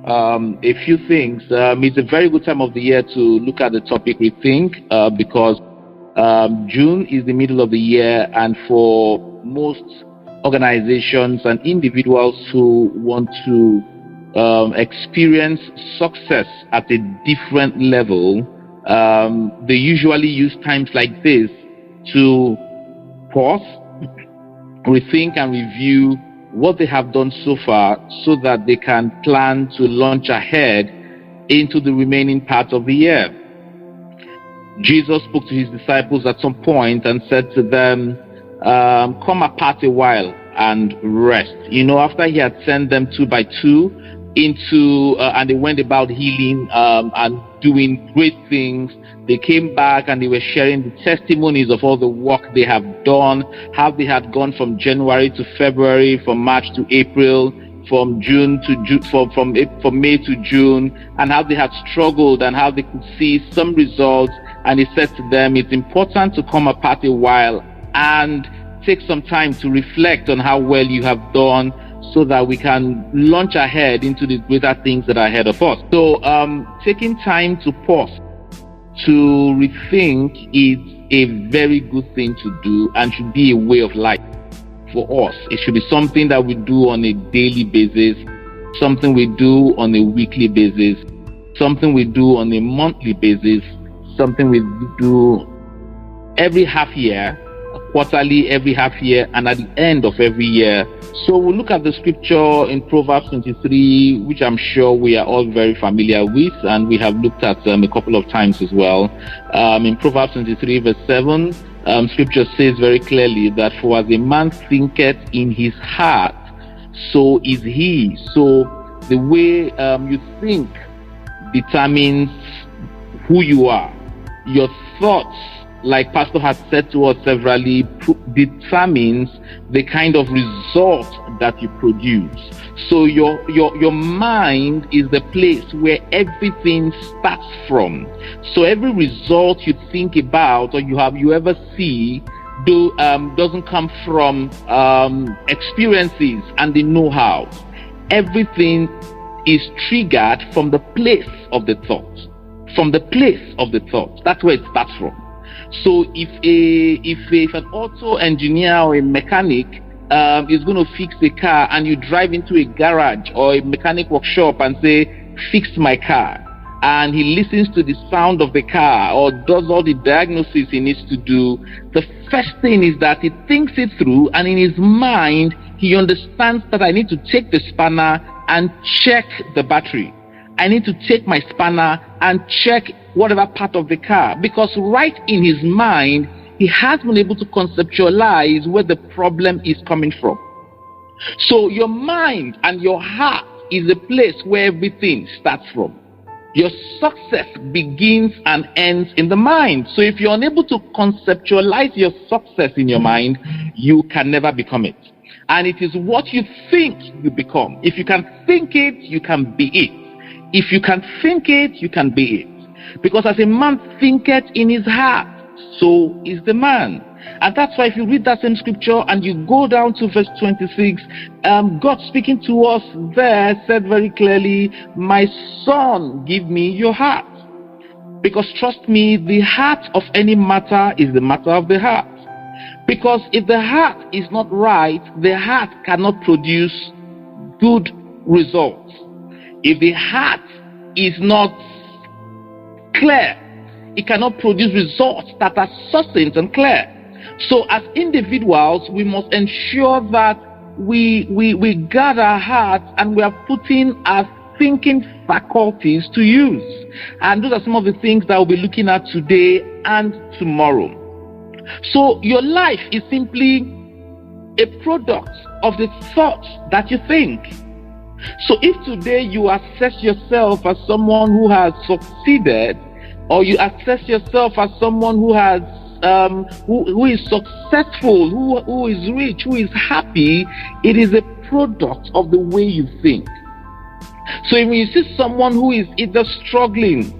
a few things. It's a very good time of the year to look at the topic Rethink, because June is the middle of the year, and for most organizations and individuals who want to experience success at a different level, they usually use times like this to pause, rethink, and review what they have done so far, so that they can plan to launch ahead into the remaining part of the year. Jesus spoke to his disciples at some point and said to them, come apart a while and rest. After he had sent them 2 by 2 into, and they went about healing and doing great things, they came back and they were sharing the testimonies of all the work they have done, how they had gone from January to February, from March to April, from June to June, from May to June, and how they had struggled and how they could see some results. And he said to them, it's important to come apart a while and take some time to reflect on how well you have done, so that we can launch ahead into the greater things that are ahead of us. So taking time to pause, to rethink, is a very good thing to do and should be a way of life for us. It should be something that we do on a daily basis, something we do on a weekly basis, something we do on a monthly basis, something we do every half year, quarterly, every half year, and at the end of every year. So we'll look at the scripture in Proverbs 23, which I'm sure we are all very familiar with, and we have looked at a couple of times as well. In Proverbs 23 verse 7, scripture says very clearly that for as a man thinketh in his heart, so is he. So the way you think determines who you are. Your thoughts, like Pastor has said to us severally, determines the kind of result that you produce. So your mind is the place where everything starts from. So every result you think about or you ever see doesn't come from experiences and the know-how. Everything is triggered from the place of the thought. From the place of the thought. That's where it starts from. So if an auto engineer or a mechanic is going to fix a car, and you drive into a garage or a mechanic workshop and say, fix my car, and he listens to the sound of the car or does all the diagnosis he needs to do, the first thing is that he thinks it through, and in his mind he understands that I need to take the spanner and check the battery. I need to take my spanner and check whatever part of the car, because right in his mind, he has been able to conceptualize where the problem is coming from. So your mind and your heart is the place where everything starts from. Your success begins and ends in the mind. So if you're unable to conceptualize your success in your mind, you can never become it. And it is what you think you become. If you can think it, you can be it. If you can think it, you can be it. Because as a man thinketh in his heart, so is the man. And that's why if you read that same scripture and you go down to verse 26, God speaking to us there said very clearly, my son, give me your heart. Because trust me, the heart of any matter is the matter of the heart. Because if the heart is not right, the heart cannot produce good results. If the heart is not clear, it cannot produce results that are succinct and clear. So as individuals, we must ensure that we guard our hearts and we are putting our thinking faculties to use. And those are some of the things that we'll be looking at today and tomorrow. So your life is simply a product of the thoughts that you think. So if today you assess yourself as someone who has succeeded, or you assess yourself as someone who has who is successful, who is rich, who is happy, it is a product of the way you think. So if you see someone who is either struggling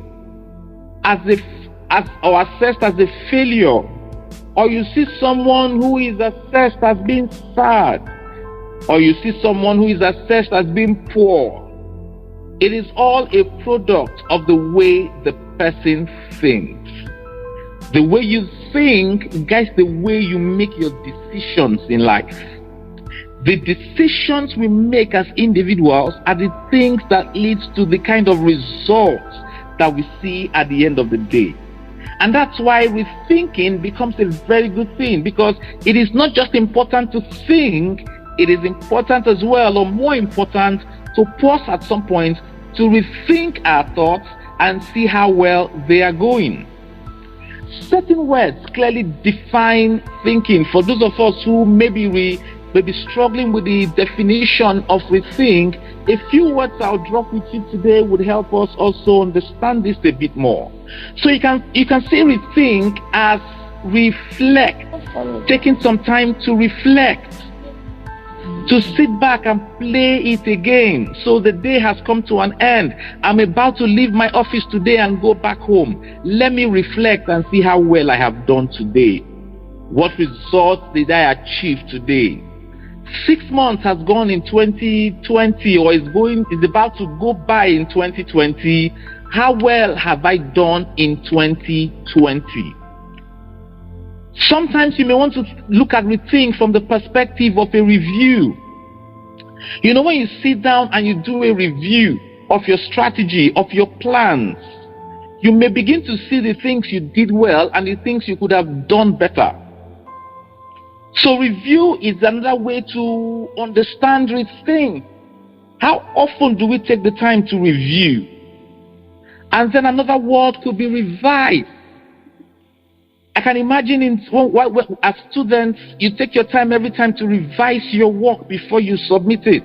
or assessed as a failure, or you see someone who is assessed as being sad, or you see someone who is assessed as being poor, It is all a product of the way the person thinks. The way you think guides the way you make your decisions in life. The decisions we make as individuals are the things that leads to the kind of results that we see at the end of the day. And that's why rethinking becomes a very good thing, because it is not just important to think, it is important as well, or more important, to pause at some point to rethink our thoughts and see how well they are going. Certain words clearly define thinking. For those of us who may be struggling with the definition of rethink, a few words I'll drop with you today would help us also understand this a bit more. So you can say rethink as reflect, taking some time to reflect, to sit back and play it again. So the day has come to an end. I'm about to leave my office today and go back home. Let me reflect and see how well I have done today. What results did I achieve today? 6 months has gone in 2020, or is about to go by in 2020. How well have I done in 2020? Sometimes you may want to look at rethink from the perspective of a review. You know, when you sit down and you do a review of your strategy, of your plans, you may begin to see the things you did well and the things you could have done better. So review is another way to understand rethink. How often do we take the time to review? And then another word could be revise. I can imagine as students, you take your time every time to revise your work before you submit it.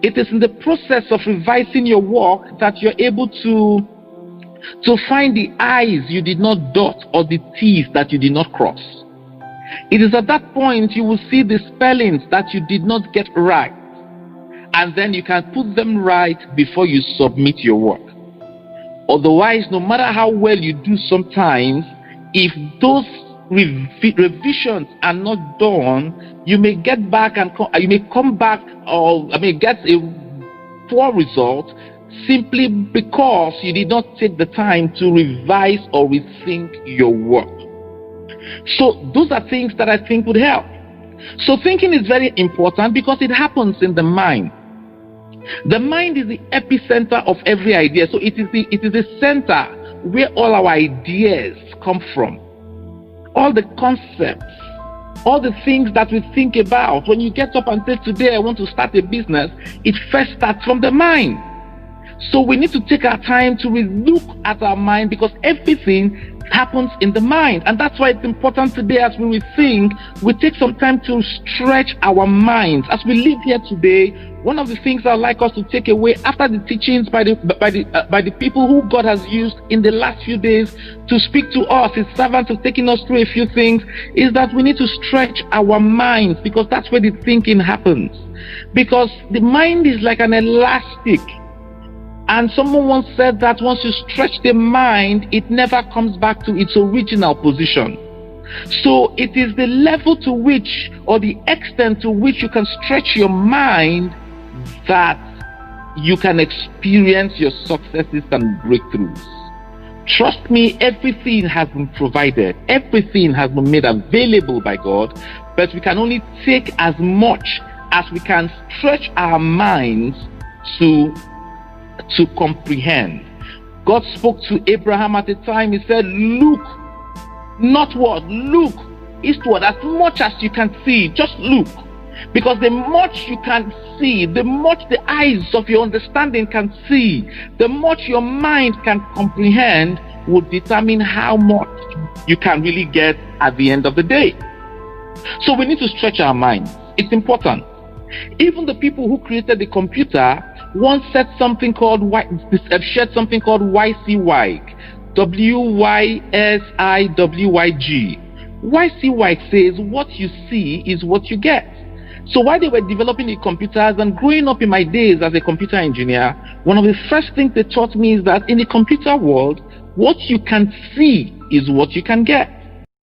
It is in the process of revising your work that you're able to find the I's you did not dot or the T's that you did not cross. It is at that point you will see the spellings that you did not get right, and then you can put them right before you submit your work. Otherwise, no matter how well you do sometimes, if those revisions are not done, you may get back and you may come back, or get a poor result simply because you did not take the time to revise or rethink your work. So those are things that I think would help. So thinking is very important because it happens in the mind. The mind is the epicenter of every idea. So it is the center where all our ideas come from. All the concepts, all the things that we think about. When you get up and say, today I want to start a business, it first starts from the mind. So we need to take our time to look at our mind, because everything happens in the mind. And that's why it's important today, as we rethink, we take some time to stretch our minds. As we live here today, one of the things I'd like us to take away after the teachings by the people who God has used in the last few days to speak to us, His servants, of taking us through a few things, is that we need to stretch our minds, because that's where the thinking happens. Because the mind is like an elastic. And someone once said that once you stretch the mind, it never comes back to its original position. So it is the level to which, or the extent to which you can stretch your mind, that you can experience your successes and breakthroughs. Trust me, everything has been provided. Everything has been made available by God, but we can only take as much as we can stretch our minds to comprehend. God spoke to Abraham at the time. He said, look, northward, look eastward, as much as you can see, just look. Because the much you can see, the much the eyes of your understanding can see, the much your mind can comprehend, will determine how much you can really get at the end of the day. So we need to stretch our minds. It's important. Even the people who created the computer once said something called shared something called YCYG. WYSIWYG. YCYG says what you see is what you get. So while they were developing the computers, and growing up in my days as a computer engineer, one of the first things they taught me is that in the computer world, what you can see is what you can get.